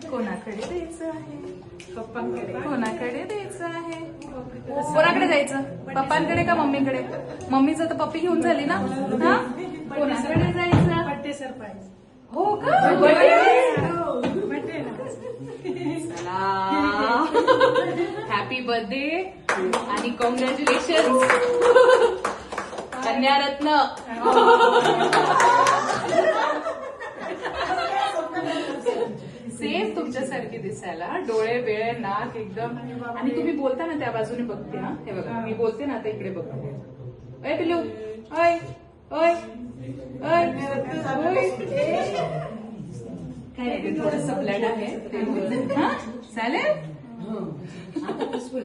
कोणाकडे द्यायचं आहे? कोणाकडे द्यायचं आहे? कोणाकडे जायचं? पप्पांकडे का मम्मीकडे? मम्मीचं तर पप्पी घेऊन झाली ना. हा, कोणाकडे जायचं? Birthday surprise. हो का? चला, हॅपी बर्थडे आणि कॉंग्रॅच्युलेशन कन्यारत्न. सेम तुमच्यासारखी दिसायला, डोळे बिळे नाक एकदम. आणि तुम्ही बोलता ना त्या बाजूने बघते ना. हे बघा, मी बोलते ना आता इकडे बघते. अय पिल्लू, अय अय अय काय थोडंसं ब्लड आहे. चालेल.